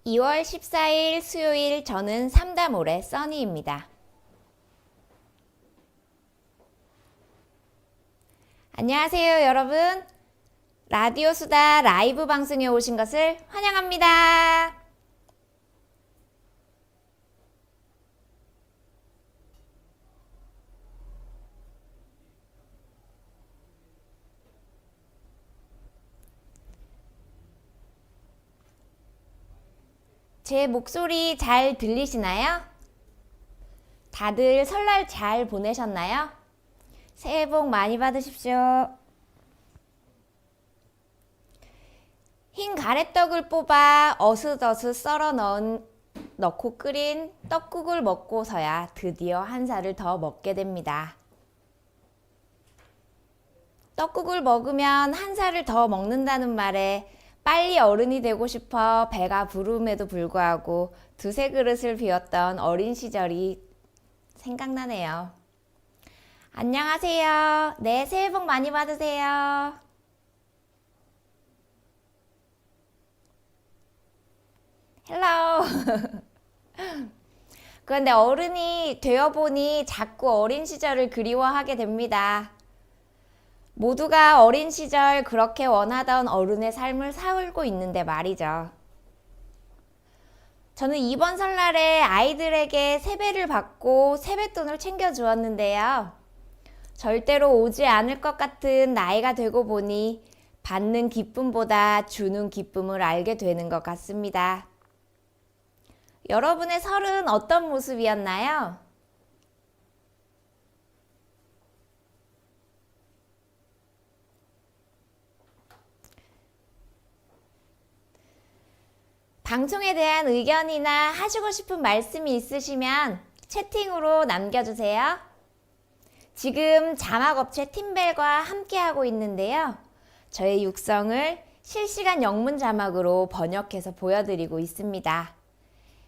2월 14일 수요일 저는 삼다몰의 써니입니다. 안녕하세요, 여러분. 라디오 수다 라이브 방송에 오신 것을 환영합니다. 제 목소리 잘 들리시나요? 다들 설날 잘 보내셨나요? 새해 복 많이 받으십시오. 흰 가래떡을 뽑아 어슷어슷 썰어 넣고 끓인 떡국을 먹고서야 드디어 한 살을 더 먹게 됩니다. 떡국을 먹으면 한 살을 더 먹는다는 말에 빨리 어른이 되고 싶어 배가 부름에도 불구하고 두세 그릇을 비웠던 어린 시절이 생각나네요. 안녕하세요. 네, 새해 복 많이 받으세요. 헬로. 그런데 어른이 되어보니 자꾸 어린 시절을 그리워하게 됩니다. 모두가 어린 시절 그렇게 원하던 어른의 삶을 살고 있는데 말이죠. 저는 이번 설날에 아이들에게 세배를 받고 세뱃돈을 챙겨주었는데요. 절대로 오지 않을 것 같은 나이가 되고 보니 받는 기쁨보다 주는 기쁨을 알게 되는 것 같습니다. 여러분의 설은 어떤 모습이었나요? 방송에 대한 의견이나 하시고 싶은 말씀이 있으시면 채팅으로 남겨주세요. 지금 자막업체 팀벨과 함께하고 있는데요. 저의 육성을 실시간 영문 자막으로 번역해서 보여드리고 있습니다.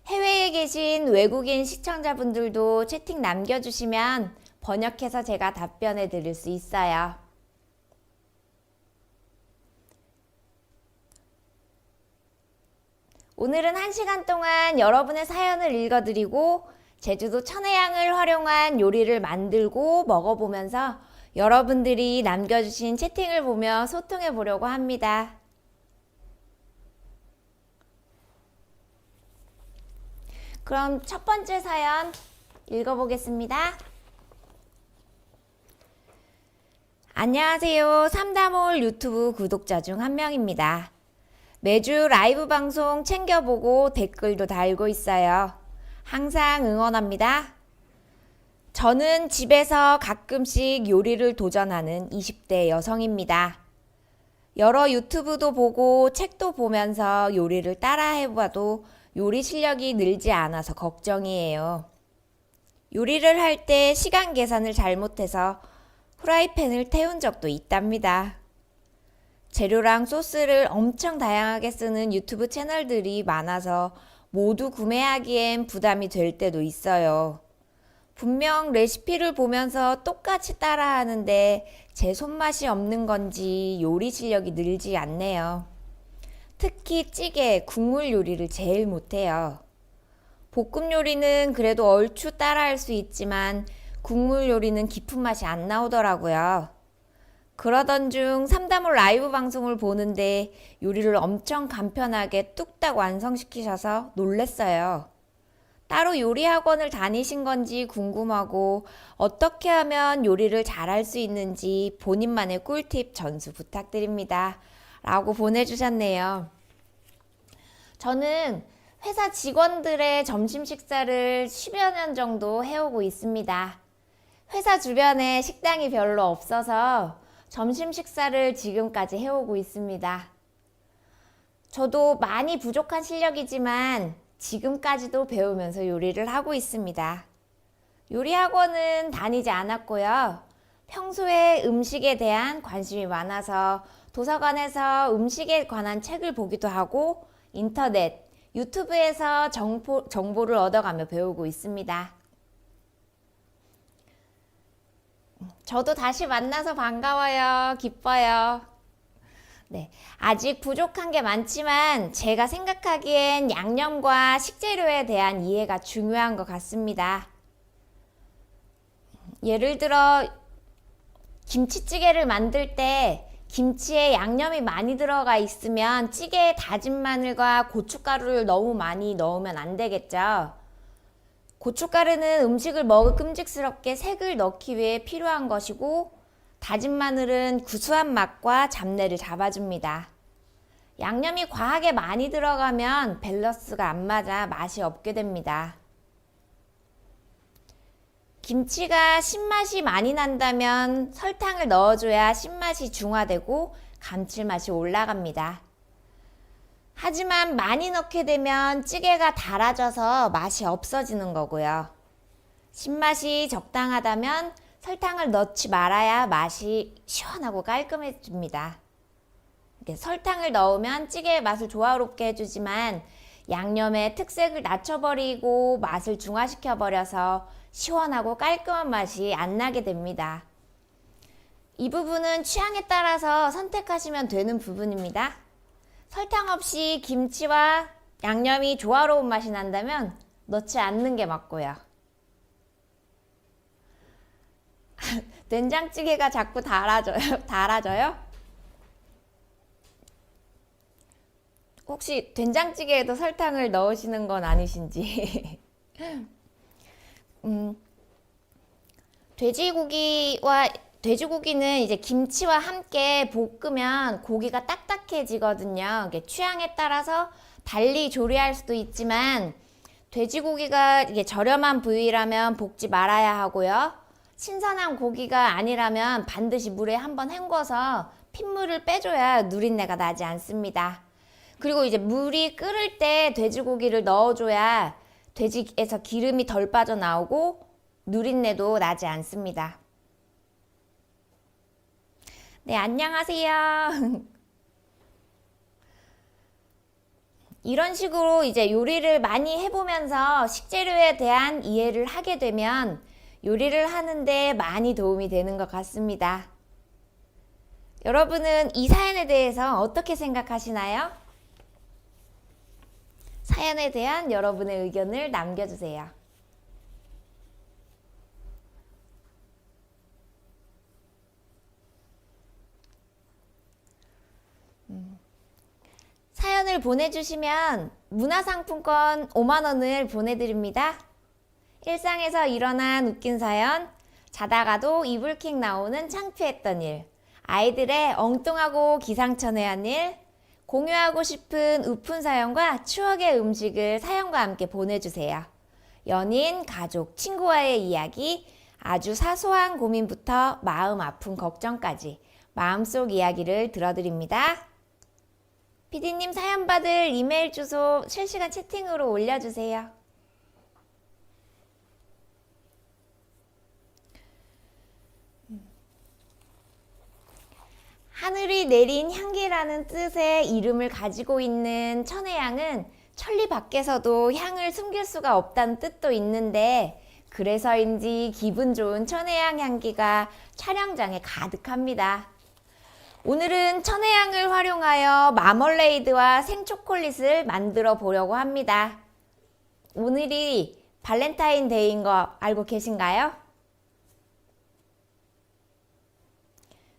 해외에 계신 외국인 시청자분들도 채팅 남겨주시면 번역해서 제가 답변해 드릴 수 있어요. 오늘은 1시간 동안 여러분의 사연을 읽어드리고 제주도 천혜향을 활용한 요리를 만들고 먹어보면서 여러분들이 남겨주신 채팅을 보며 소통해 보려고 합니다. 그럼 첫 번째 사연 읽어보겠습니다. 안녕하세요. 삼다몰 유튜브 구독자 중 한 명입니다. 매주 라이브 방송 챙겨보고 댓글도 달고 있어요. 항상 응원합니다. 저는 집에서 가끔씩 요리를 도전하는 20대 여성입니다. 여러 유튜브도 보고 책도 보면서 요리를 따라 해봐도 요리 실력이 늘지 않아서 걱정이에요. 요리를 할 때 시간 계산을 잘못해서 후라이팬을 태운 적도 있답니다. 재료랑 소스를 엄청 다양하게 쓰는 유튜브 채널들이 많아서 모두 구매하기엔 부담이 될 때도 있어요. 분명 레시피를 보면서 똑같이 따라하는데 제 손맛이 없는 건지 요리 실력이 늘지 않네요. 특히 찌개, 국물 요리를 제일 못해요. 볶음 요리는 그래도 얼추 따라할 수 있지만 국물 요리는 깊은 맛이 안 나오더라고요. 그러던 중 삼다몰 라이브 방송을 보는데 요리를 엄청 간편하게 뚝딱 완성시키셔서 놀랬어요. 따로 요리 학원을 다니신 건지 궁금하고 어떻게 하면 요리를 잘할 수 있는지 본인만의 꿀팁 전수 부탁드립니다. 라고 보내주셨네요. 저는 회사 직원들의 점심 식사를 10여 년 정도 해오고 있습니다. 회사 주변에 식당이 별로 없어서 점심 식사를 지금까지 해오고 있습니다. 저도 많이 부족한 실력이지만 지금까지도 배우면서 요리를 하고 있습니다. 요리 학원은 다니지 않았고요. 평소에 음식에 대한 관심이 많아서 도서관에서 음식에 관한 책을 보기도 하고 인터넷, 유튜브에서 정보를 얻어가며 배우고 있습니다. 저도 다시 만나서 반가워요. 기뻐요. 네, 아직 부족한 게 많지만 제가 생각하기엔 양념과 식재료에 대한 이해가 중요한 것 같습니다. 예를 들어 김치찌개를 만들 때 김치에 양념이 많이 들어가 있으면 찌개에 다진 마늘과 고춧가루를 너무 많이 넣으면 안 되겠죠. 고춧가루는 음식을 먹음직스럽게 색을 넣기 위해 필요한 것이고 다진 마늘은 구수한 맛과 잡내를 잡아줍니다. 양념이 과하게 많이 들어가면 밸런스가 안 맞아 맛이 없게 됩니다. 김치가 신맛이 많이 난다면 설탕을 넣어줘야 신맛이 중화되고 감칠맛이 올라갑니다. 하지만 많이 넣게 되면 찌개가 달아져서 맛이 없어지는 거고요. 신맛이 적당하다면 설탕을 넣지 말아야 맛이 시원하고 깔끔해집니다. 설탕을 넣으면 찌개의 맛을 조화롭게 해주지만 양념의 특색을 낮춰버리고 맛을 중화시켜버려서 시원하고 깔끔한 맛이 안 나게 됩니다. 이 부분은 취향에 따라서 선택하시면 되는 부분입니다. 설탕 없이 김치와 양념이 조화로운 맛이 난다면 넣지 않는 게 맞고요. 된장찌개가 자꾸 달아져요? 혹시 된장찌개에도 설탕을 넣으시는 건 아니신지? 돼지고기는 이제 김치와 함께 볶으면 고기가 딱딱해지거든요. 취향에 따라서 달리 조리할 수도 있지만 돼지고기가 이게 저렴한 부위라면 볶지 말아야 하고요. 신선한 고기가 아니라면 반드시 물에 한번 헹궈서 핏물을 빼줘야 누린내가 나지 않습니다. 그리고 이제 물이 끓을 때 돼지고기를 넣어줘야 돼지에서 기름이 덜 빠져나오고 누린내도 나지 않습니다. 네, 안녕하세요. 이런 식으로 이제 요리를 많이 해보면서 식재료에 대한 이해를 하게 되면 요리를 하는데 많이 도움이 되는 것 같습니다. 여러분은 이 사연에 대해서 어떻게 생각하시나요? 사연에 대한 여러분의 의견을 남겨주세요. 사연을 보내주시면 문화상품권 5만원을 보내드립니다. 일상에서 일어난 웃긴 사연, 자다가도 이불킥 나오는 창피했던 일, 아이들의 엉뚱하고 기상천외한 일, 공유하고 싶은 우픈 사연과 추억의 음식을 사연과 함께 보내주세요. 연인, 가족, 친구와의 이야기, 아주 사소한 고민부터 마음 아픈 걱정까지 마음속 이야기를 들어드립니다. 피디님 사연 받을 이메일 주소 실시간 채팅으로 올려주세요. 하늘이 내린 향기라는 뜻의 이름을 가지고 있는 천혜향은 천리 밖에서도 향을 숨길 수가 없다는 뜻도 있는데 그래서인지 기분 좋은 천혜향 향기가 촬영장에 가득합니다. 오늘은 천혜향을 활용하여 마멀레이드와 생초콜릿을 만들어 보려고 합니다. 오늘이 발렌타인데이인 거 알고 계신가요?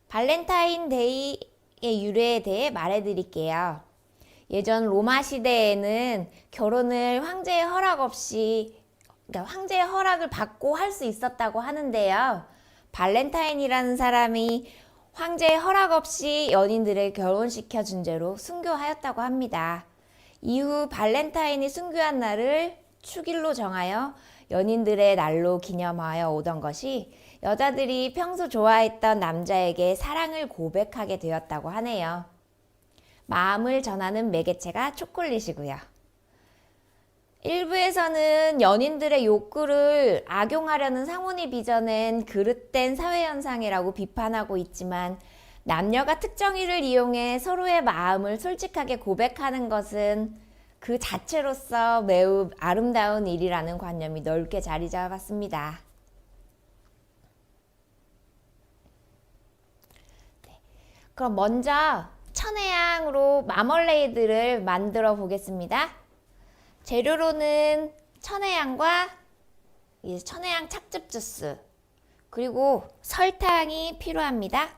발렌타인데이의 유래에 대해 말해드릴게요. 예전 로마 시대에는 결혼을 황제의 허락 없이, 황제의 허락을 받고 할 수 있었다고 하는데요. 발렌타인이라는 사람이 황제의 허락 없이 연인들을 결혼시켜 준 죄로 순교하였다고 합니다. 이후 발렌타인이 순교한 날을 축일로 정하여 연인들의 날로 기념하여 오던 것이 여자들이 평소 좋아했던 남자에게 사랑을 고백하게 되었다고 하네요. 마음을 전하는 매개체가 초콜릿이고요. 일부에서는 연인들의 욕구를 악용하려는 상온이 빚어낸 그릇된 사회현상이라고 비판하고 있지만 남녀가 특정일을 이용해 서로의 마음을 솔직하게 고백하는 것은 그 자체로서 매우 아름다운 일이라는 관념이 넓게 자리 잡았습니다. 그럼 먼저 천혜향으로 마멀레이드를 만들어 보겠습니다. 재료로는 천혜향과 천혜향 착즙 주스 그리고 설탕이 필요합니다.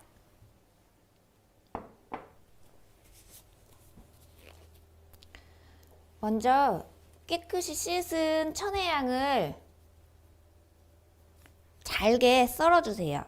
먼저 깨끗이 씻은 천혜향을 잘게 썰어주세요.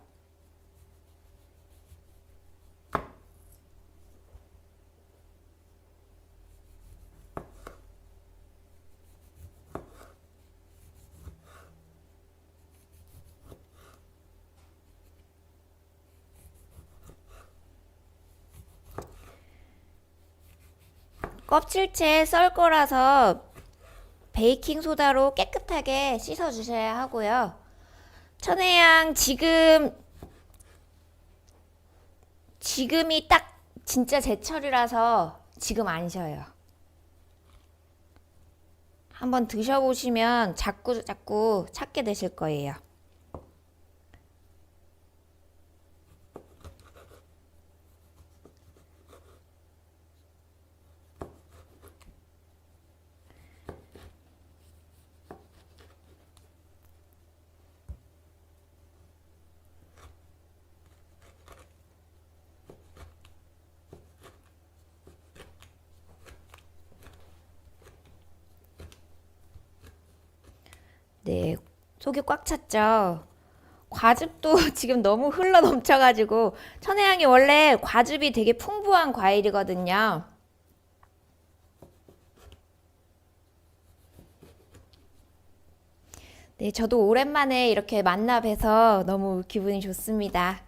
껍질째 썰 거라서 베이킹소다로 깨끗하게 씻어 주셔야 하고요. 천혜향 지금이 딱 진짜 제철이라서 지금 안 셔요. 한번 드셔보시면 자꾸 찾게 되실 거예요. 네, 속이 꽉 찼죠? 과즙도 지금 너무 흘러 넘쳐가지고 천혜향이 원래 과즙이 되게 풍부한 과일이거든요. 네, 저도 오랜만에 이렇게 만나 뵈서 너무 기분이 좋습니다.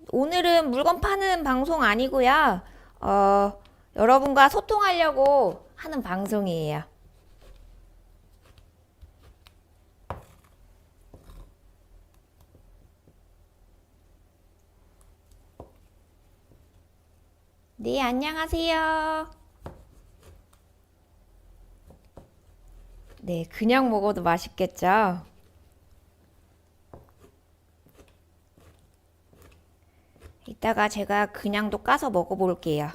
오늘은 물건 파는 방송 아니고요. 여러분과 소통하려고 하는 방송이에요. 네, 안녕하세요. 네, 그냥 먹어도 맛있겠죠? 이따가 제가 그냥도 까서 먹어볼게요.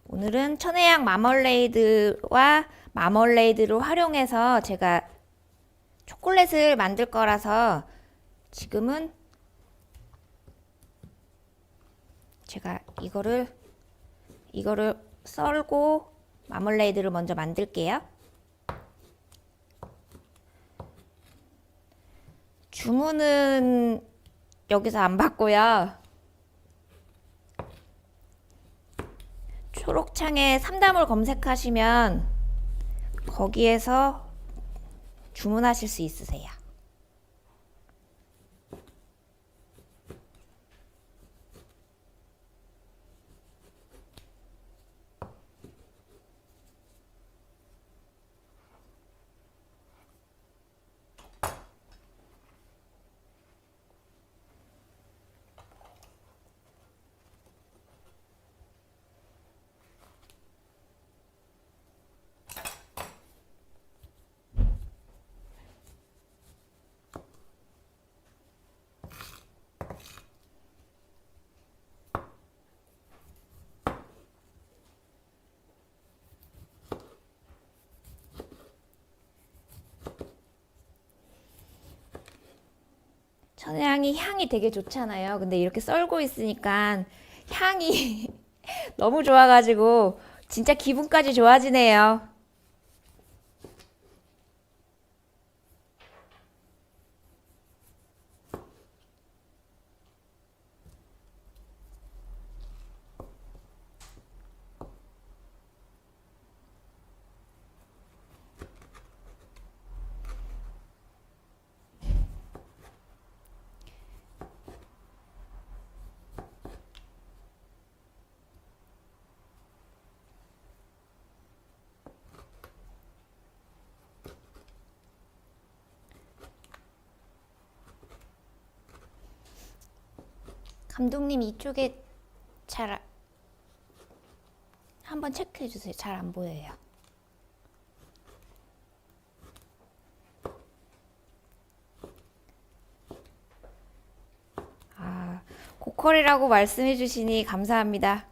오늘은 천혜향 마멀레이드와 마멀레이드를 활용해서 제가 초콜릿을 만들 거라서 지금은 제가 이거를 썰고 마멀레이드를 먼저 만들게요. 주문은 여기서 안 받고요. 초록창에 삼담을 검색하시면 거기에서 주문하실 수 있으세요. 천혜향이 향이 되게 좋잖아요. 근데 이렇게 썰고 있으니까 향이 너무 좋아가지고 진짜 기분까지 좋아지네요. 감독님 이쪽에 잘 한번 체크해 주세요. 잘 안 보여요. 고퀄이라고 말씀해 주시니 감사합니다.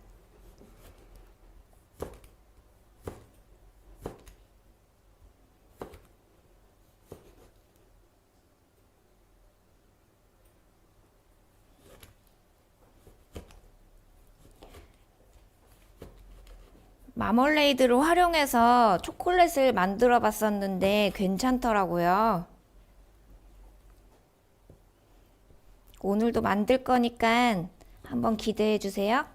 마멀레이드를 활용해서 초콜릿을 만들어 봤었는데 괜찮더라고요. 오늘도 만들 거니까 한번 기대해 주세요.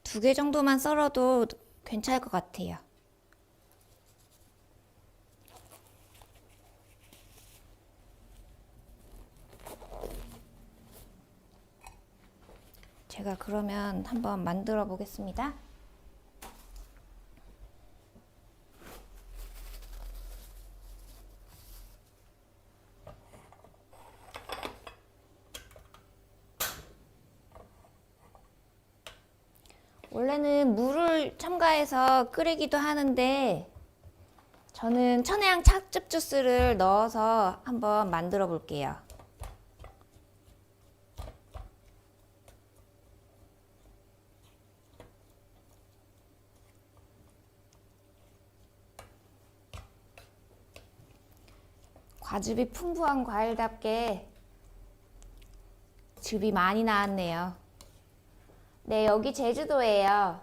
두 개 정도만 썰어도 괜찮을 것 같아요. 제가 그러면 한번 만들어 보겠습니다. 원래는 물을 첨가해서 끓이기도 하는데 저는 천혜향 찻즙 주스를 넣어서 한번 만들어 볼게요. 과즙이 풍부한 과일답게 즙이 많이 나왔네요. 네, 여기 제주도예요.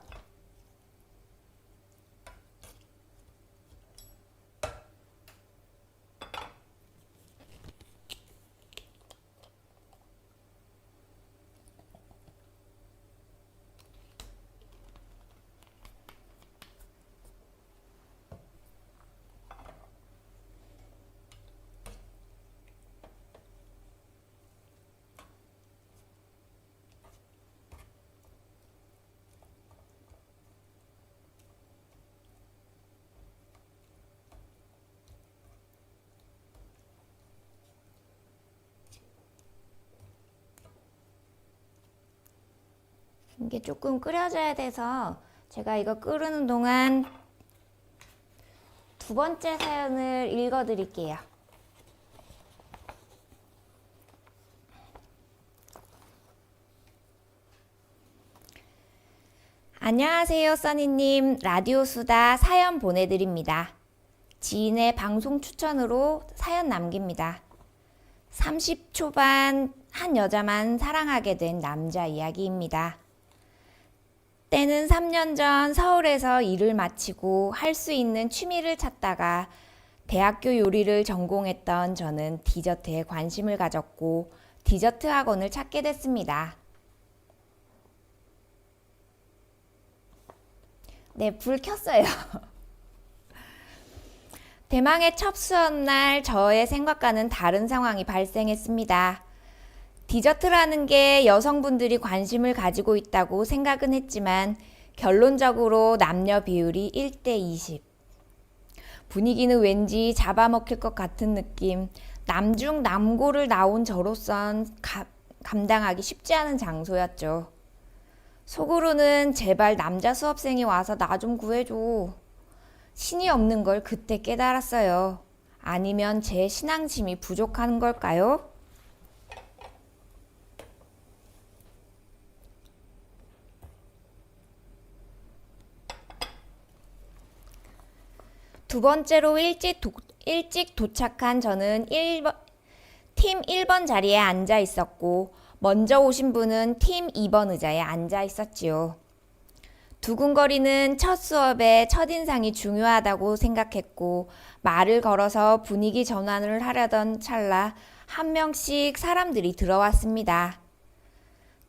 이게 조금 끓여져야 돼서 제가 이거 끓이는 동안 두 번째 사연을 읽어 드릴게요. 안녕하세요, 써니님. 라디오 수다 사연 보내드립니다. 지인의 방송 추천으로 사연 남깁니다. 30 초반 한 여자만 사랑하게 된 남자 이야기입니다. 때는 3년 전 서울에서 일을 마치고 할 수 있는 취미를 찾다가 대학교 요리를 전공했던 저는 디저트에 관심을 가졌고 디저트 학원을 찾게 됐습니다. 네, 불 켰어요. 대망의 첫 수업날 저의 생각과는 다른 상황이 발생했습니다. 디저트라는 게 여성분들이 관심을 가지고 있다고 생각은 했지만 결론적으로 남녀 비율이 1대 20. 분위기는 왠지 잡아먹힐 것 같은 느낌. 남중 남고를 나온 저로선 감당하기 쉽지 않은 장소였죠. 속으로는 제발 남자 수업생이 와서 나 좀 구해줘. 신이 없는 걸 그때 깨달았어요. 아니면 제 신앙심이 부족한 걸까요? 두 번째로 일찍 도착한 저는 팀 1번 자리에 앉아 있었고 먼저 오신 분은 팀 2번 의자에 앉아 있었지요. 두근거리는 첫 수업에 첫인상이 중요하다고 생각했고 말을 걸어서 분위기 전환을 하려던 찰나 한 명씩 사람들이 들어왔습니다.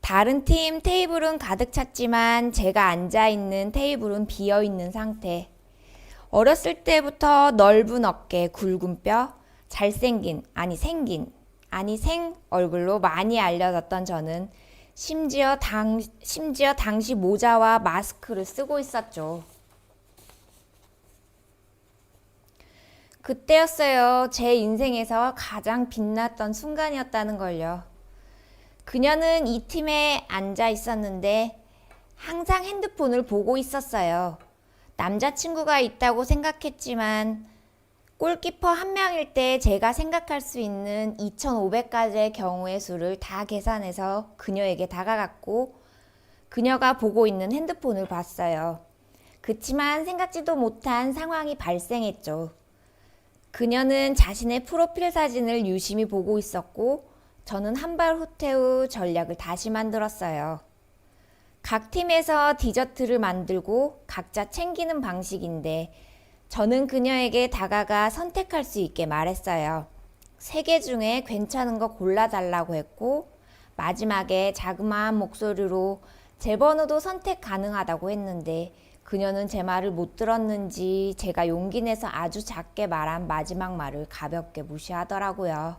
다른 팀 테이블은 가득 찼지만 제가 앉아있는 테이블은 비어있는 상태. 어렸을 때부터 넓은 어깨, 굵은 뼈, 잘생긴, 생 얼굴로 많이 알려졌던 저는 심지어 당시 모자와 마스크를 쓰고 있었죠. 그때였어요. 제 인생에서 가장 빛났던 순간이었다는 걸요. 그녀는 이 팀에 앉아 있었는데 항상 핸드폰을 보고 있었어요. 남자친구가 있다고 생각했지만 골키퍼 한 명일 때 제가 생각할 수 있는 2,500가지의 경우의 수를 다 계산해서 그녀에게 다가갔고 그녀가 보고 있는 핸드폰을 봤어요. 그치만 생각지도 못한 상황이 발생했죠. 그녀는 자신의 프로필 사진을 유심히 보고 있었고 저는 한 발 후퇴 전략을 다시 만들었어요. 각 팀에서 디저트를 만들고 각자 챙기는 방식인데 저는 그녀에게 다가가 선택할 수 있게 말했어요. 3개 중에 괜찮은 거 골라달라고 했고 마지막에 자그마한 목소리로 제 번호도 선택 가능하다고 했는데 그녀는 제 말을 못 들었는지 제가 용기 내서 아주 작게 말한 마지막 말을 가볍게 무시하더라고요.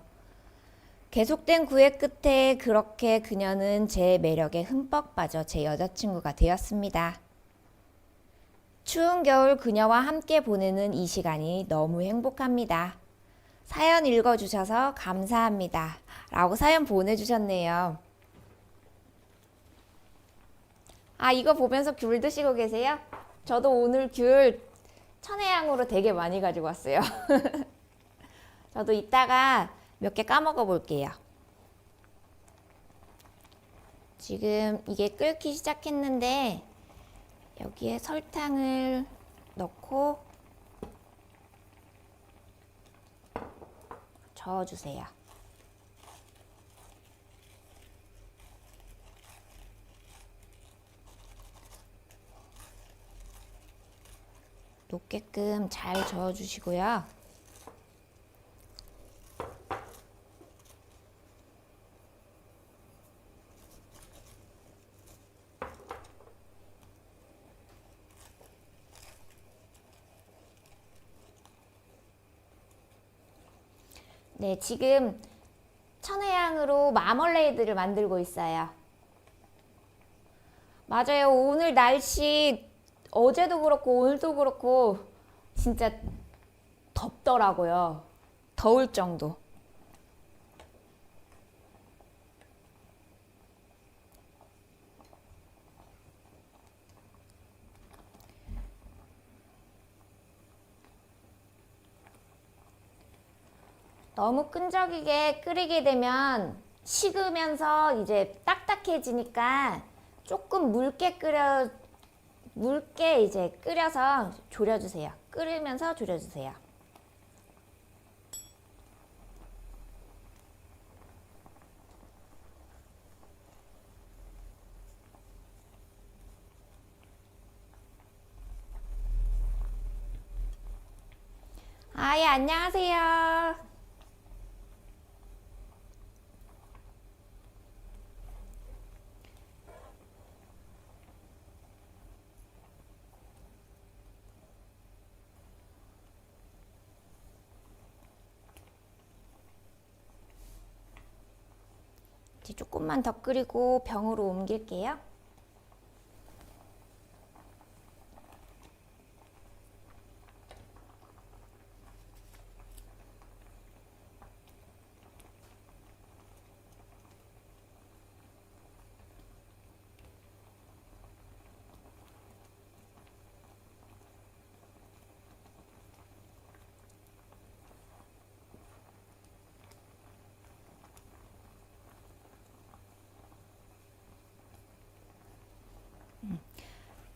계속된 구애 끝에 그렇게 그녀는 제 매력에 흠뻑 빠져 제 여자친구가 되었습니다. 추운 겨울 그녀와 함께 보내는 이 시간이 너무 행복합니다. 사연 읽어주셔서 감사합니다. 라고 사연 보내주셨네요. 아, 이거 보면서 귤 드시고 계세요? 저도 오늘 귤 천혜향으로 되게 많이 가지고 왔어요. 저도 이따가 몇 개 까먹어 볼게요. 지금 이게 끓기 시작했는데 여기에 설탕을 넣고 저어주세요. 녹게끔 잘 저어주시고요. 네, 지금 천혜향으로 마멀레이드를 만들고 있어요. 맞아요. 오늘 날씨 어제도 그렇고 오늘도 그렇고 진짜 덥더라고요. 더울 정도. 너무 끈적이게 끓이게 되면 식으면서 이제 딱딱해지니까 조금 묽게 이제 끓여서 졸여주세요. 끓으면서 졸여주세요. 아, 예, 안녕하세요. 이제 조금만 더 끓이고 병으로 옮길게요.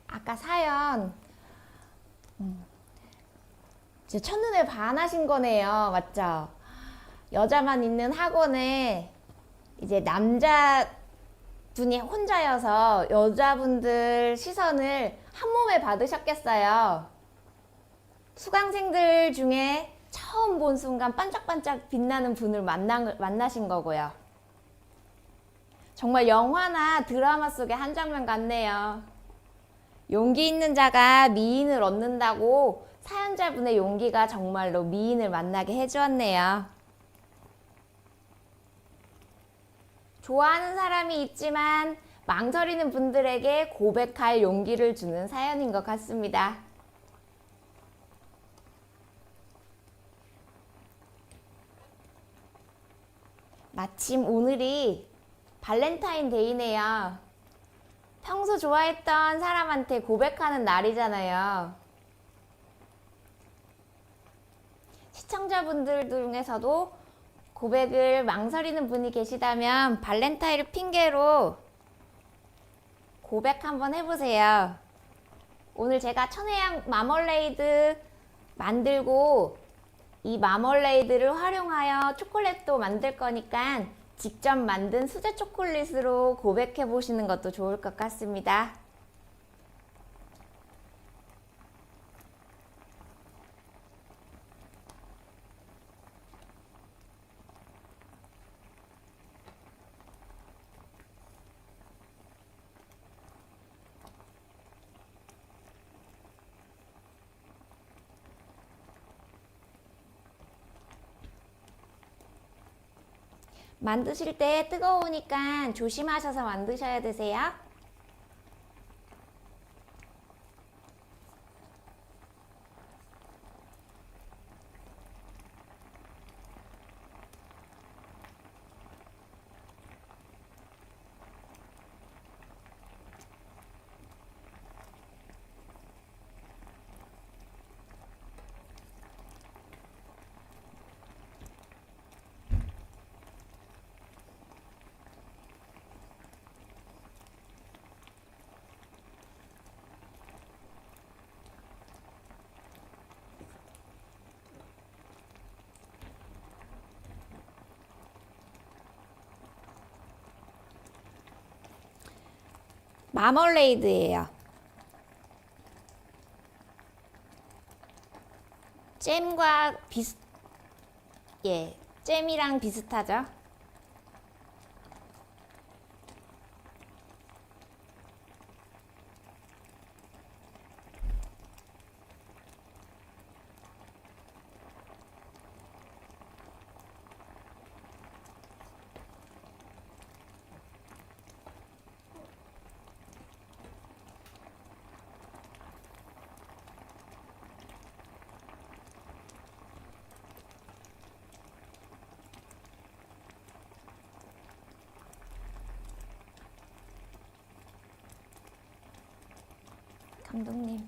아까 사연 이제 첫눈에 반하신 거네요. 맞죠? 여자만 있는 학원에 이제 남자분이 혼자여서 여자분들 시선을 한 몸에 받으셨겠어요. 수강생들 중에 처음 본 순간 반짝반짝 빛나는 분을 만나신 거고요. 정말 영화나 드라마 속의 한 장면 같네요. 용기 있는 자가 미인을 얻는다고 사연자분의 용기가 정말로 미인을 만나게 해주었네요. 좋아하는 사람이 있지만 망설이는 분들에게 고백할 용기를 주는 사연인 것 같습니다. 마침 오늘이 발렌타인데이네요. 평소 좋아했던 사람한테 고백하는 날이잖아요. 시청자분들 중에서도 고백을 망설이는 분이 계시다면 발렌타인을 핑계로 고백 한번 해보세요. 오늘 제가 천혜향 마멀레이드 만들고 이 마멀레이드를 활용하여 초콜릿도 만들 거니까 직접 만든 수제 초콜릿으로 고백해 보시는 것도 좋을 것 같습니다. 만드실 때 뜨거우니까 조심하셔서 만드셔야 되세요. 마멀레이드예요. 잼과 잼이랑 비슷하죠? 감독님.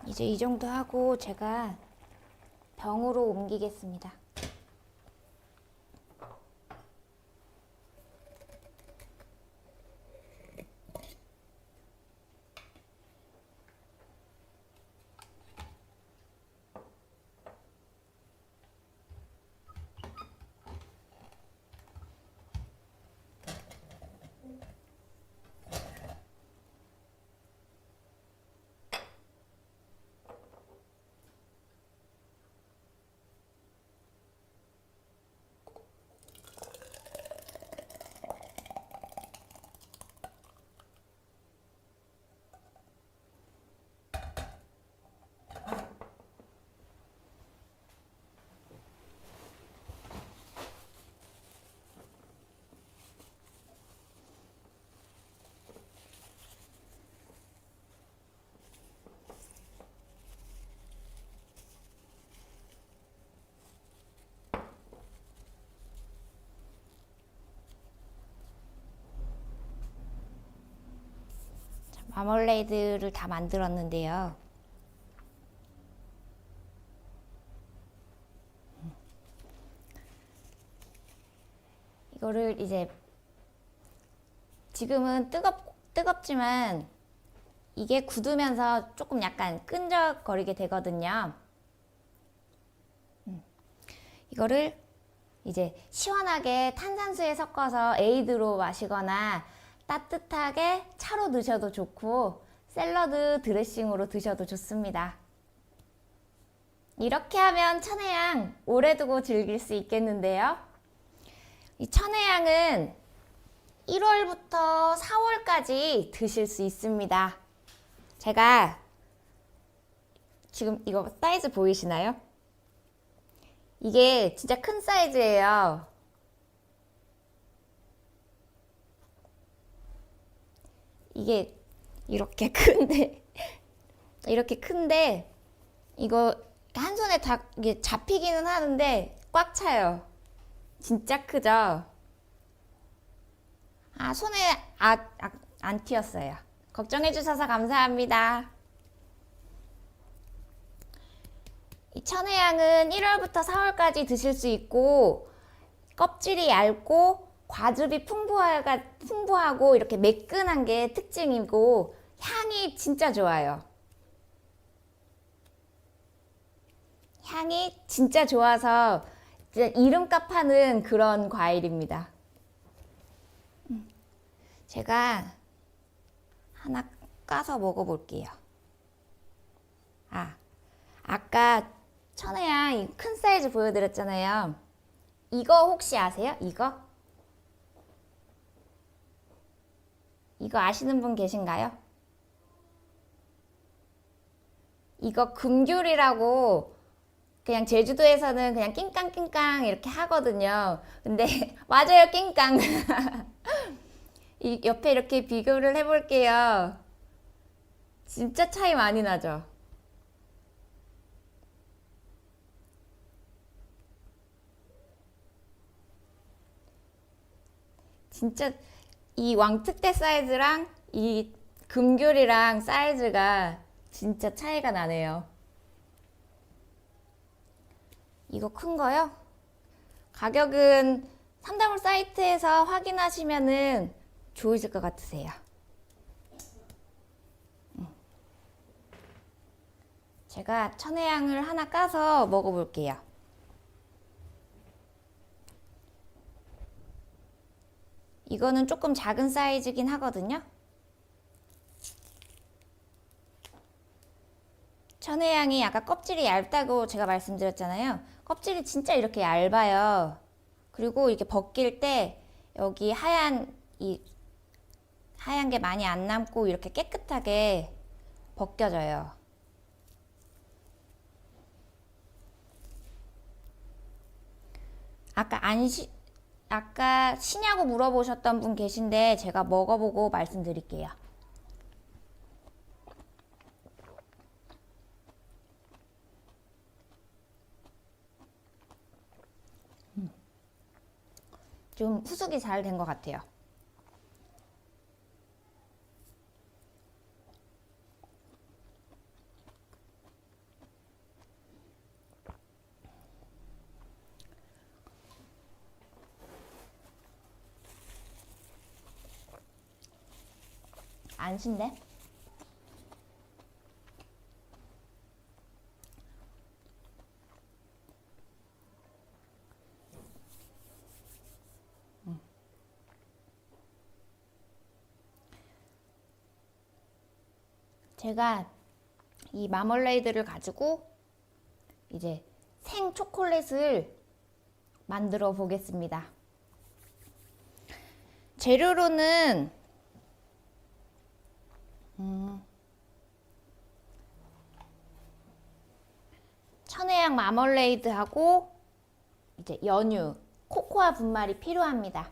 이제 이 정도 하고 제가 병으로 옮기겠습니다. 마멀레이드를 다 만들었는데요. 이거를 이제 지금은 뜨겁지만 이게 굳으면서 조금 약간 끈적거리게 되거든요. 이거를 이제 시원하게 탄산수에 섞어서 에이드로 마시거나 따뜻하게 차로 드셔도 좋고 샐러드 드레싱으로 드셔도 좋습니다. 이렇게 하면 천혜향 오래 두고 즐길 수 있겠는데요. 이 천혜향은 1월부터 4월까지 드실 수 있습니다. 제가 지금 이거 사이즈 보이시나요? 이게 진짜 큰 사이즈예요. 이게 이렇게 큰데 이거 한 손에 다 이게 잡히기는 하는데 꽉 차요. 진짜 크죠? 손에 안 튀었어요. 걱정해 주셔서 감사합니다. 이 천혜향은 1월부터 4월까지 드실 수 있고 껍질이 얇고 과즙이 풍부하고 이렇게 매끈한 게 특징이고 향이 진짜 좋아요. 향이 진짜 좋아서 진짜 이름값 하는 그런 과일입니다. 제가 하나 까서 먹어볼게요. 아까 천혜향 이 큰 사이즈 보여드렸잖아요. 이거 혹시 아세요? 이거 아시는 분 계신가요? 이거 금귤이라고 그냥 제주도에서는 그냥 낑깡낑깡 이렇게 하거든요. 근데 맞아요, 낑깡. 이 옆에 이렇게 비교를 해볼게요. 진짜 차이 많이 나죠? 진짜 이 왕특대 사이즈랑 이 금귤이랑 사이즈가 진짜 차이가 나네요. 이거 큰 거요? 가격은 삼다몰 사이트에서 확인하시면은 좋으실 것 같으세요. 제가 천혜향을 하나 까서 먹어볼게요. 이거는 조금 작은 사이즈긴 하거든요. 천혜향이 아까 껍질이 얇다고 제가 말씀드렸잖아요. 껍질이 진짜 이렇게 얇아요. 그리고 이렇게 벗길 때 여기 하얀 게 많이 안 남고 이렇게 깨끗하게 벗겨져요. 아까 시냐고 물어보셨던 분 계신데 제가 먹어보고 말씀드릴게요. 좀 후숙이 잘 된 것 같아요. 안 신데? 제가 이 마멀레이드를 가지고 이제 생 초콜릿을 만들어 보겠습니다. 재료로는 천혜향 마멀레이드하고 이제 연유, 코코아 분말이 필요합니다.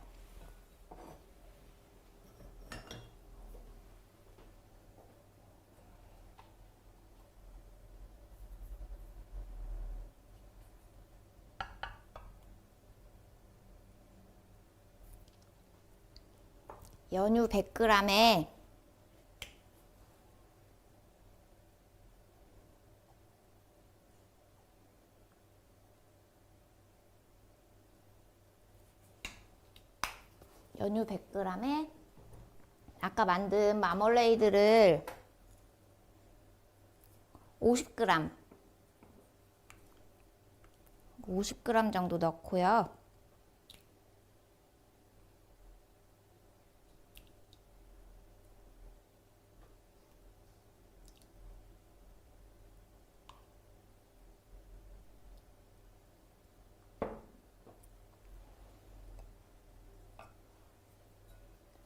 연유 100g에 연유 100g에 아까 만든 마멀레이드를 50g 정도 넣고요.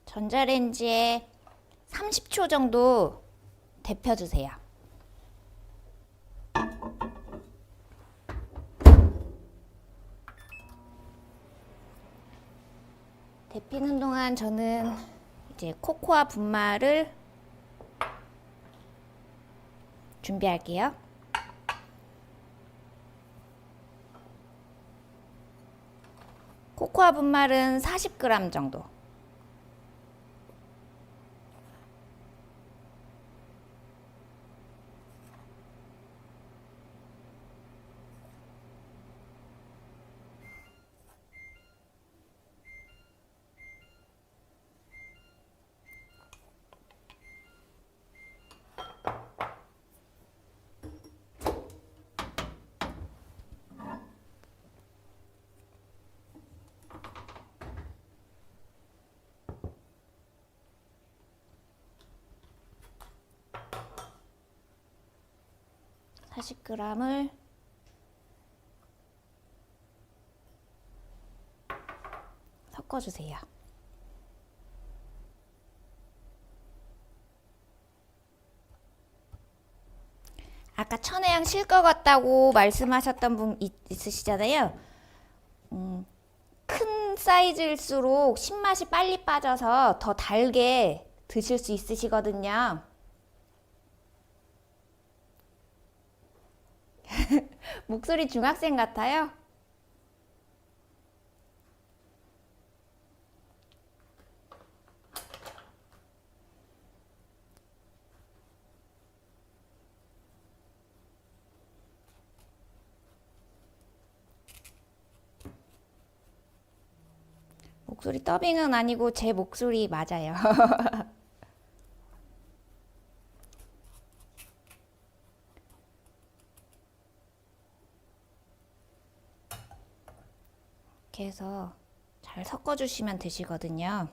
전자레인지에 30초 정도 데펴주세요. 데피는 동안 저는 이제 코코아 분말을 준비할게요. 코코아 분말은 40g 정도. (40g을) 섞어주세요. 아까 천혜향 실 것 같다고 말씀하셨던 분 있으시잖아요. 큰 사이즈일수록 신맛이 빨리 빠져서 더 달게 드실 수 있으시거든요. 목소리 중학생 같아요. 목소리 더빙은 아니고 제 목소리 맞아요. 이렇게 해서 잘 섞어주시면 되시거든요.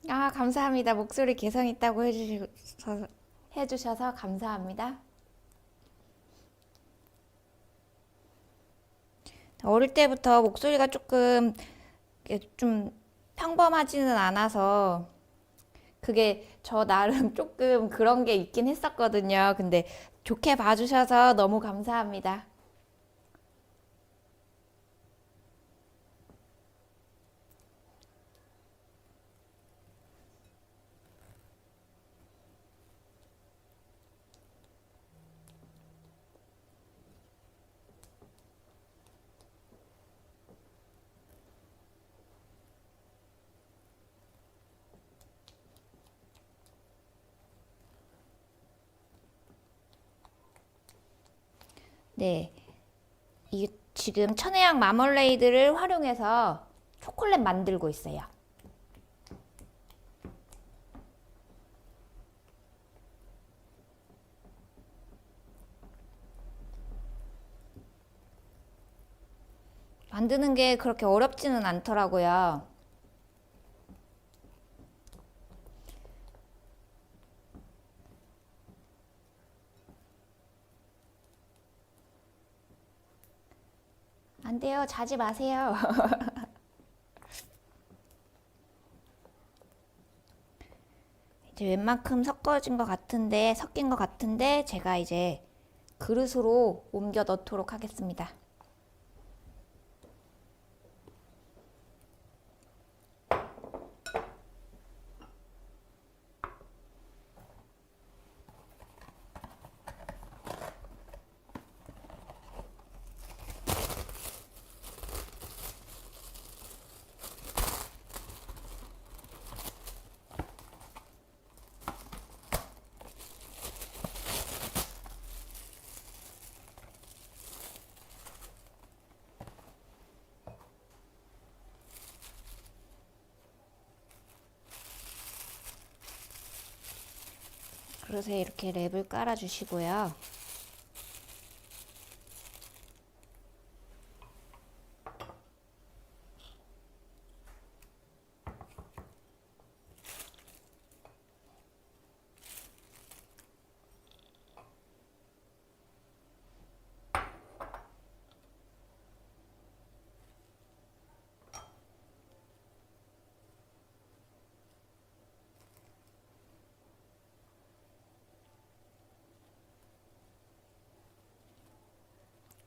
아, 감사합니다. 목소리 개성 있다고 해주셔서 감사합니다. 어릴 때부터 목소리가 조금 좀 평범하지는 않아서 그게 저 나름 조금 그런 게 있긴 했었거든요. 근데 좋게 봐주셔서 너무 감사합니다. 네, 이 지금 천혜향 마멀레이드를 활용해서 초콜릿 만들고 있어요. 만드는 게 그렇게 어렵지는 않더라고요. 안 돼요. 자지 마세요. 이제 웬만큼 섞인 것 같은데 제가 이제 그릇으로 옮겨 넣도록 하겠습니다. 그릇에 이렇게 랩을 깔아 주시고요.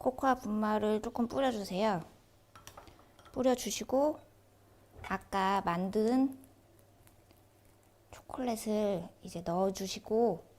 코코아 분말을 조금 뿌려주세요. 뿌려주시고 아까 만든 초콜릿을 이제 넣어주시고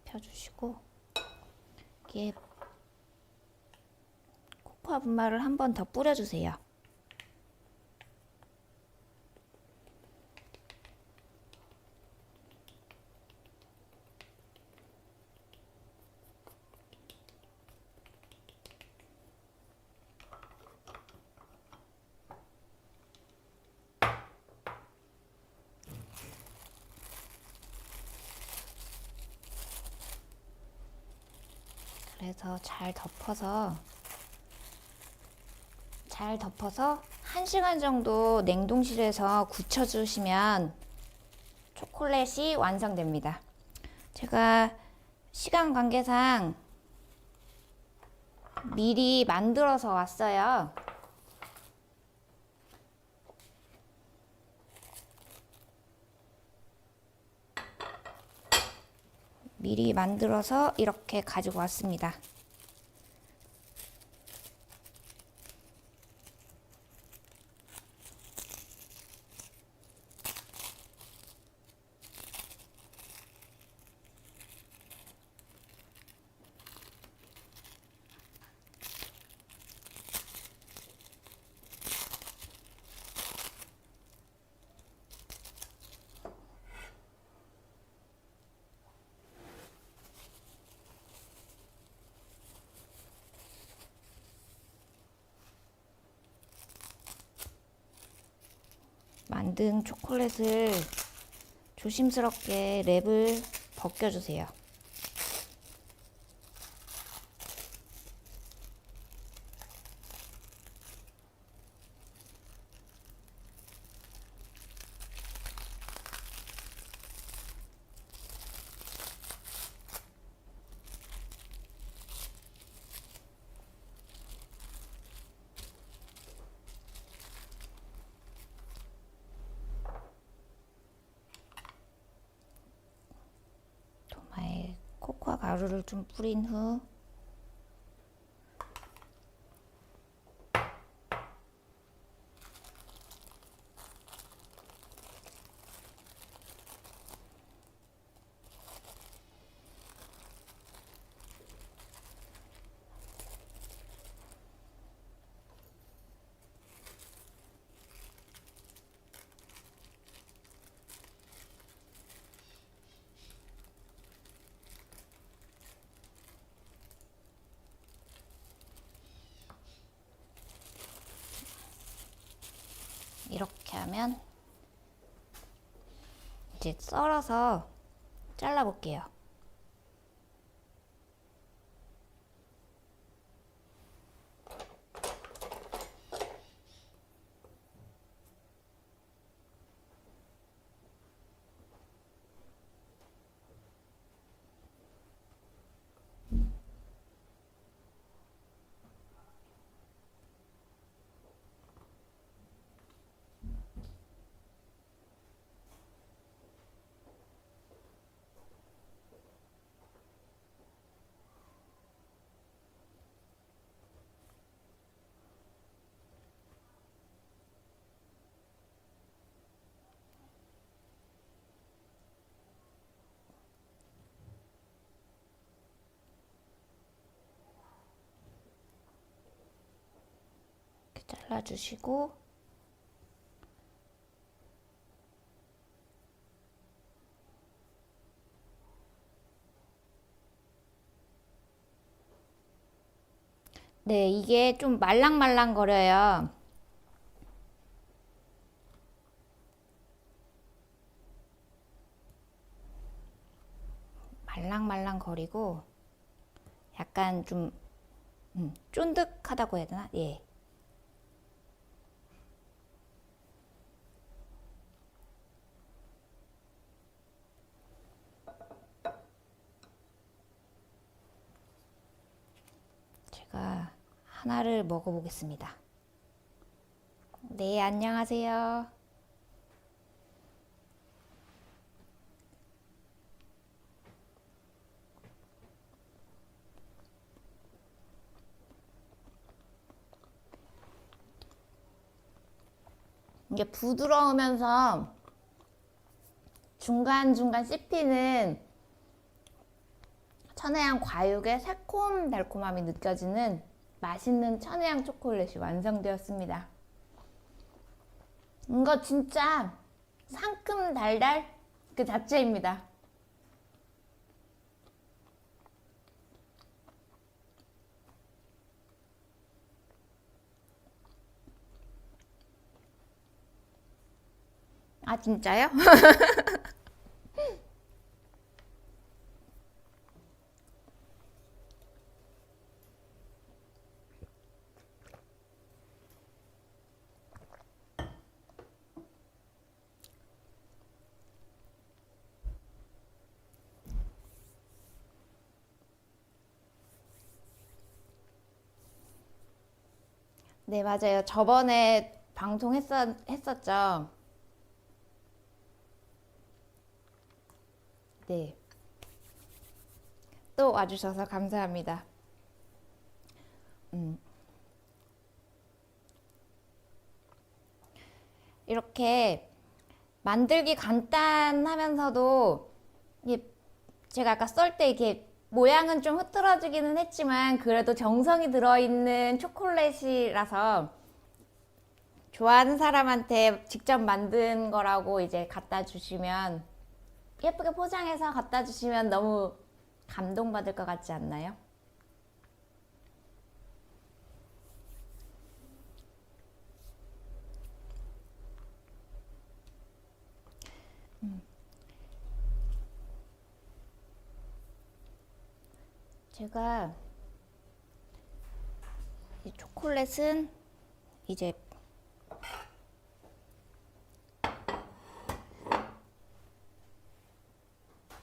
펴주시고 이게 코코아 분말을 한 번 더 뿌려주세요. 그래서 잘 덮어서 1시간 정도 냉동실에서 굳혀주시면 초콜릿이 완성됩니다. 제가 시간 관계상 미리 만들어서 왔어요. 미리 만들어서 이렇게 가지고 왔습니다. 만든 초콜릿을 조심스럽게 랩을 벗겨주세요. 도마에 코코아 가루를 좀 뿌린 후 이렇게 하면 이제 썰어서 잘라 볼게요. 이렇게 잘라주시고 네, 이게 좀 말랑말랑거려요. 말랑말랑거리고 약간 좀 쫀득하다고 해야 되나? 예. 제가 하나를 먹어보겠습니다. 네, 안녕하세요. 이게 부드러우면서 중간중간 씹히는 천혜향 과육의 새콤달콤함이 느껴지는 맛있는 천혜향 초콜릿이 완성되었습니다. 이거 진짜 상큼 달달 그 자체입니다. 아, 진짜요? 네, 맞아요. 저번에 했었죠. 네. 또 와주셔서 감사합니다. 이렇게 만들기 간단하면서도 이게 제가 아까 썰 때 이렇게 모양은 좀 흐트러지기는 했지만 그래도 정성이 들어있는 초콜릿이라서 좋아하는 사람한테 직접 만든 거라고 이제 갖다 주시면 예쁘게 포장해서 갖다 주시면 너무 감동받을 것 같지 않나요? 제가 이 초콜릿은 이제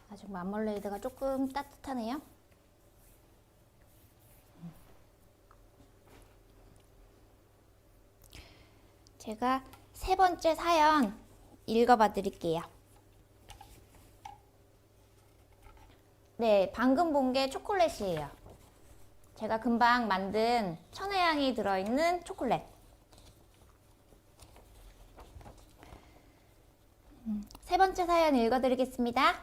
아직 마멀레이드가 조금 따뜻하네요. 제가 세 번째 사연 읽어봐 드릴게요. 네, 방금 본 게 초콜릿이에요. 제가 금방 만든 천혜향이 들어있는 초콜릿. 세 번째 사연 읽어드리겠습니다.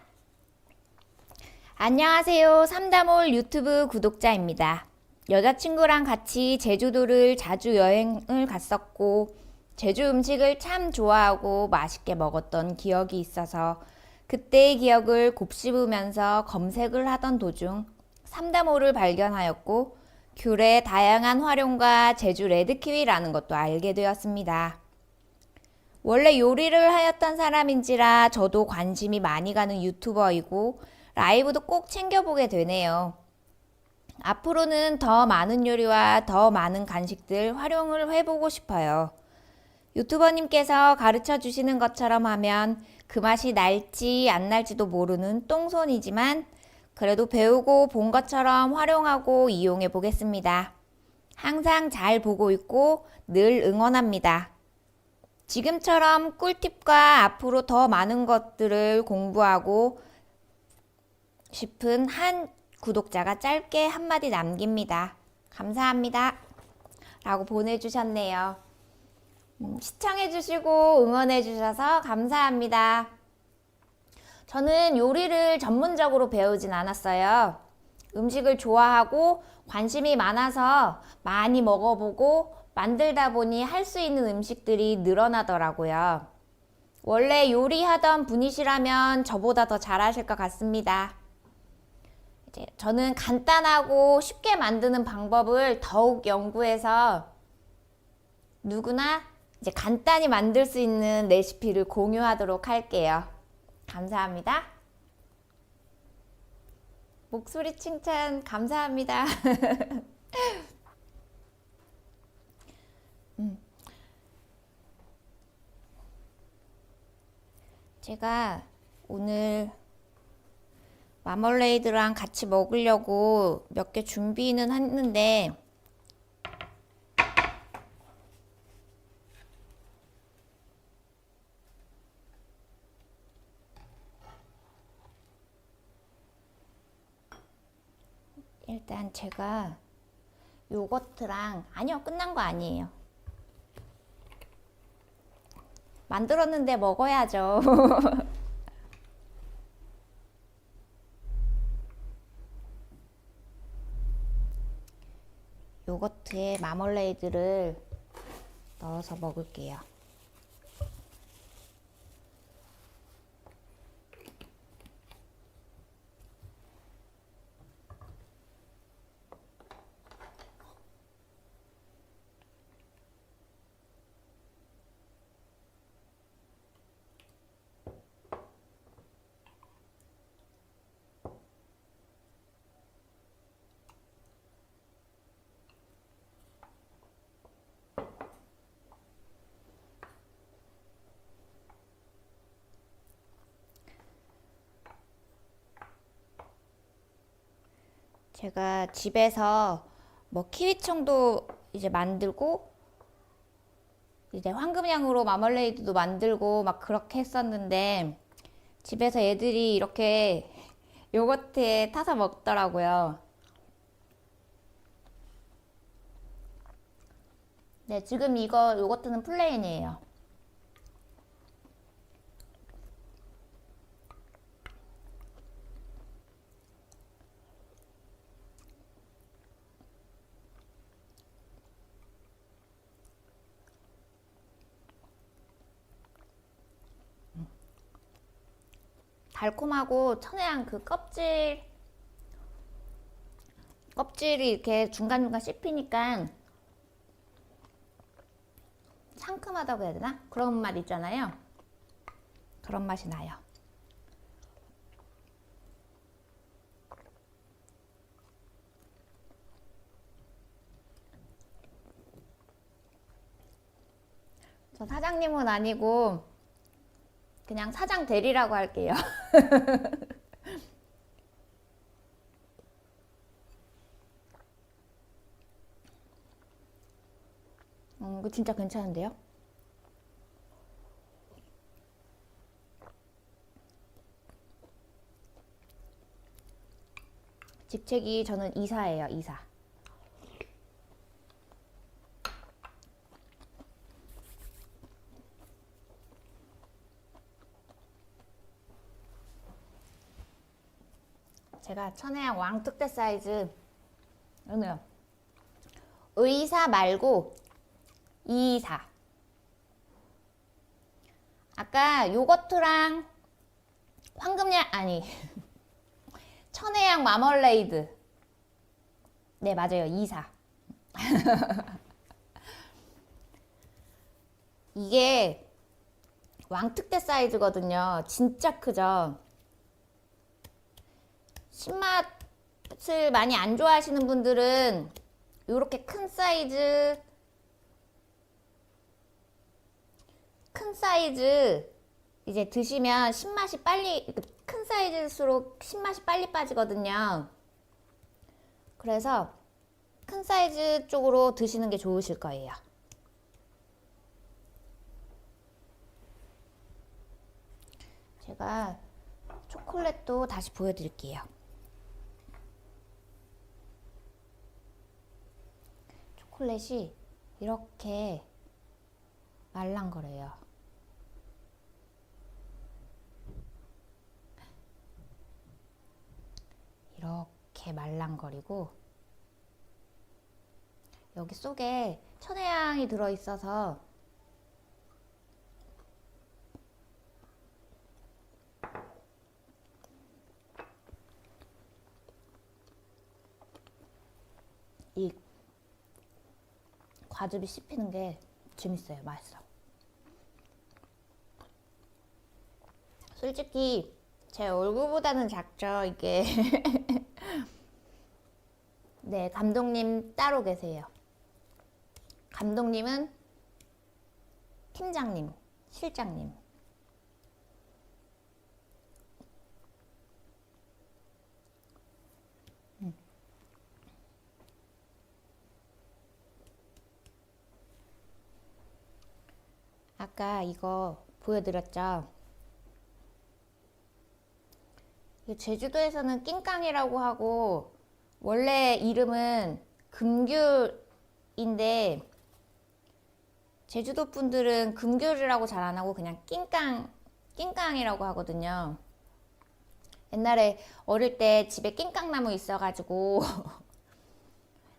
안녕하세요. 삼다몰 유튜브 구독자입니다. 여자친구랑 같이 제주도를 자주 여행을 갔었고 제주 음식을 참 좋아하고 맛있게 먹었던 기억이 있어서 그때의 기억을 곱씹으면서 검색을 하던 도중 삼다몰을 발견하였고 귤의 다양한 활용과 제주 레드키위라는 것도 알게 되었습니다. 원래 요리를 하였던 사람인지라 저도 관심이 많이 가는 유튜버이고 라이브도 꼭 챙겨보게 되네요. 앞으로는 더 많은 요리와 더 많은 간식들 활용을 해보고 싶어요. 유튜버님께서 가르쳐 주시는 것처럼 하면 그 맛이 날지 안 날지도 모르는 똥손이지만 그래도 배우고 본 것처럼 활용하고 이용해 보겠습니다. 항상 잘 보고 있고 늘 응원합니다. 지금처럼 꿀팁과 앞으로 더 많은 것들을 공부하고 싶은 한 구독자가 짧게 한마디 남깁니다. 감사합니다. 라고 보내주셨네요. 시청해주시고 응원해주셔서 감사합니다. 저는 요리를 전문적으로 배우진 않았어요. 음식을 좋아하고 관심이 많아서 많이 먹어보고 만들다 보니 할 수 있는 음식들이 늘어나더라고요. 원래 요리하던 분이시라면 저보다 더 잘하실 것 같습니다. 이제 저는 간단하고 쉽게 만드는 방법을 더욱 연구해서 누구나 이제 간단히 만들 수 있는 레시피를 공유하도록 할게요. 감사합니다. 목소리 칭찬 감사합니다. 제가 오늘 마멀레이드랑 같이 먹으려고 몇 개 준비는 했는데 일단 제가 요거트랑 아니요 끝난 거 아니에요. 만들었는데 먹어야죠. 요거트에 마멀레이드를 넣어서 먹을게요. 제가 집에서 뭐 키위청도 이제 만들고 이제 황금향으로 마멀레이드도 만들고 막 그렇게 했었는데 집에서 애들이 이렇게 요거트에 타서 먹더라고요. 네, 지금 이거 요거트는 플레인이에요. 달콤하고 천혜향 그 껍질이 이렇게 중간중간 씹히니까 상큼하다고 해야 되나? 그런 맛 있잖아요. 그런 맛이 나요. 저 사장님은 아니고 그냥 사장 대리라고 할게요. 이거 진짜 괜찮은데요? 직책이 저는 이사예요, 이사. 제가 천혜향 왕특대 사이즈 오늘 의사 말고 이사. 아까 요거트랑 황금향 아니 천혜향 마멀레이드. 네 맞아요 이사. 이게 왕특대 사이즈거든요. 진짜 크죠. 신맛을 많이 안 좋아하시는 분들은 이렇게 큰 사이즈 이제 드시면 신맛이 빨리 큰 사이즈일수록 신맛이 빨리 빠지거든요. 그래서 큰 사이즈 쪽으로 드시는 게 좋으실 거예요. 제가 초콜릿도 다시 보여드릴게요. 초콜릿이 이렇게 말랑거려요. 이렇게 말랑거리고 여기 속에 천혜향이 들어있어서 이 과즙이 씹히는 게 재밌어요. 맛있어. 솔직히 제 얼굴보다는 작죠, 이게. 네, 감독님 따로 계세요. 감독님은 팀장님, 실장님. 아까 이거 보여드렸죠? 제주도에서는 낑깡이라고 하고 원래 이름은 금귤인데 제주도 분들은 금귤이라고 잘 안 하고 그냥 낑깡이라고 하거든요. 옛날에 어릴 때 집에 낑깡나무 있어가지고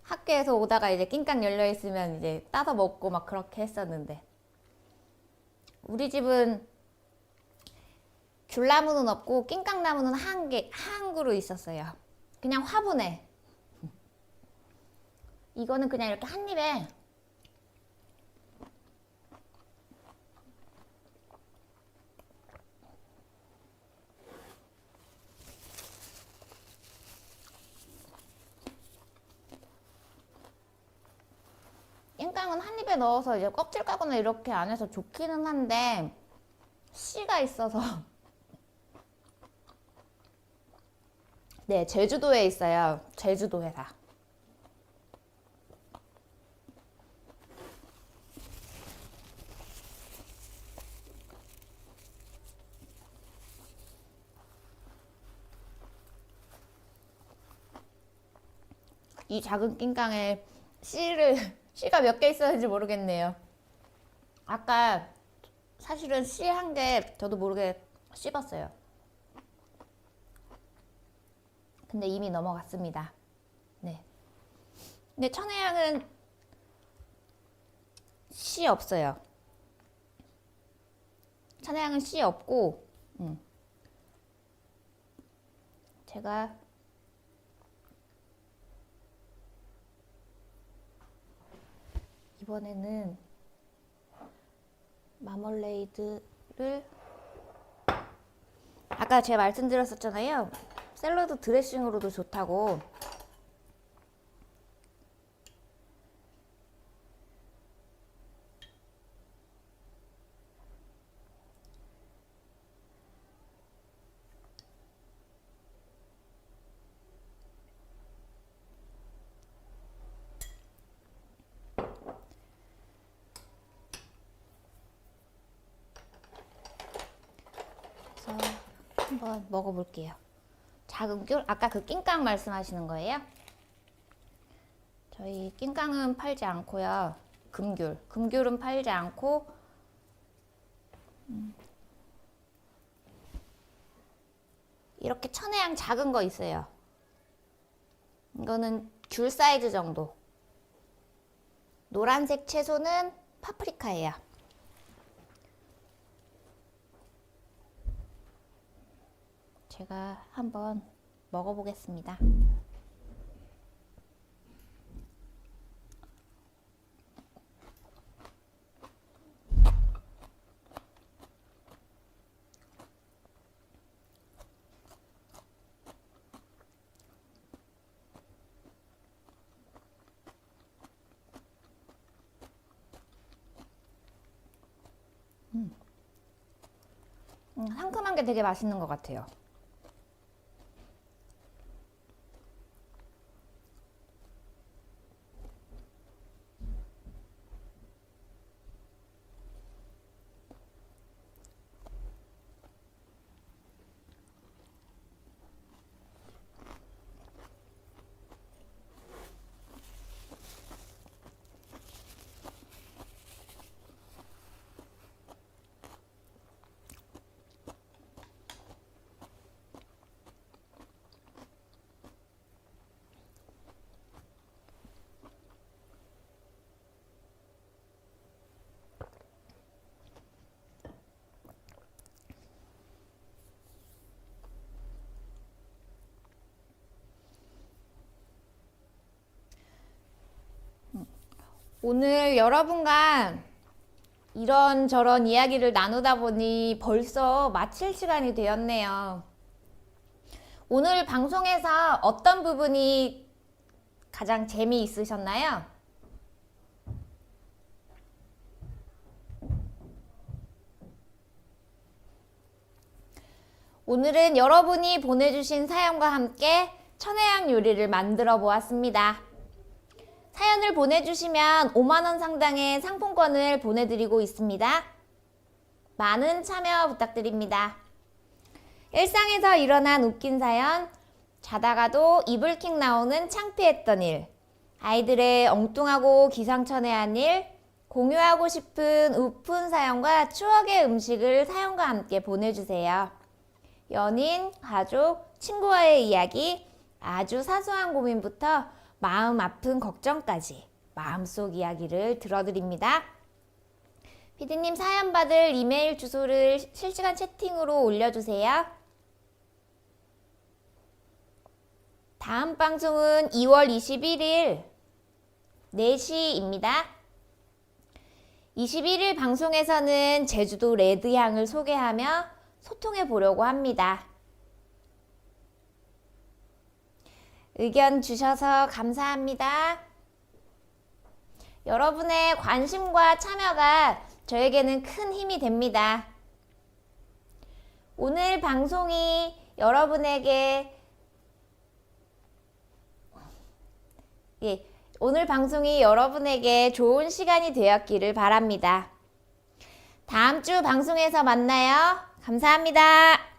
학교에서 오다가 이제 낑깡 열려 있으면 이제 따서 먹고 막 그렇게 했었는데 우리 집은 귤나무는 없고 낑깡나무는 한 그루 있었어요. 그냥 화분에. 이거는 그냥 이렇게 한 입에 낑깡은 한 입에 넣어서 이제 껍질 까거나 이렇게 안 해서 좋기는 한데 씨가 있어서 네, 제주도에 있어요. 제주도 회사. 이 작은 낑깡에 씨가 몇 개 있었는지 모르겠네요. 아까 사실은 씨 한 개 저도 모르게 씹었어요. 근데 이미 넘어갔습니다. 네. 근데 천혜향은 씨 없어요. 천혜향은 씨 없고, 제가 이번에는 마멀레이드를 아까 제가 말씀드렸었잖아요. 샐러드 드레싱으로도 좋다고. 그래서 한번 먹어볼게요. 작은 귤? 아까 그 낑깡 말씀하시는 거예요? 저희 낑깡은 팔지 않고요. 금귤은 팔지 않고 이렇게 천혜향 작은 거 있어요. 이거는 귤 사이즈 정도. 노란색 채소는 파프리카예요. 제가 한번 먹어보겠습니다. 상큼한 게 되게 맛있는 것 같아요. 오늘 여러분과 이런저런 이야기를 나누다 보니 벌써 마칠 시간이 되었네요. 오늘 방송에서 어떤 부분이 가장 재미있으셨나요? 오늘은 여러분이 보내주신 사연과 함께 천혜향 요리를 만들어 보았습니다. 사연을 보내주시면 5만원 상당의 상품권을 보내드리고 있습니다. 많은 참여 부탁드립니다. 일상에서 일어난 웃긴 사연, 자다가도 이불킥 나오는 창피했던 일, 아이들의 엉뚱하고 기상천외한 일, 공유하고 싶은 우픈 사연과 추억의 음식을 사연과 함께 보내주세요. 연인, 가족, 친구와의 이야기, 아주 사소한 고민부터 마음 아픈 걱정까지 마음속 이야기를 들어드립니다. 피디님 사연 받을 이메일 주소를 실시간 채팅으로 올려주세요. 다음 방송은 2월 21일 4시입니다. 21일 방송에서는 제주도 레드향을 소개하며 소통해 보려고 합니다. 의견 주셔서 감사합니다. 여러분의 관심과 참여가 저에게는 큰 힘이 됩니다. 오늘 방송이 여러분에게 좋은 시간이 되었기를 바랍니다. 다음 주 방송에서 만나요. 감사합니다.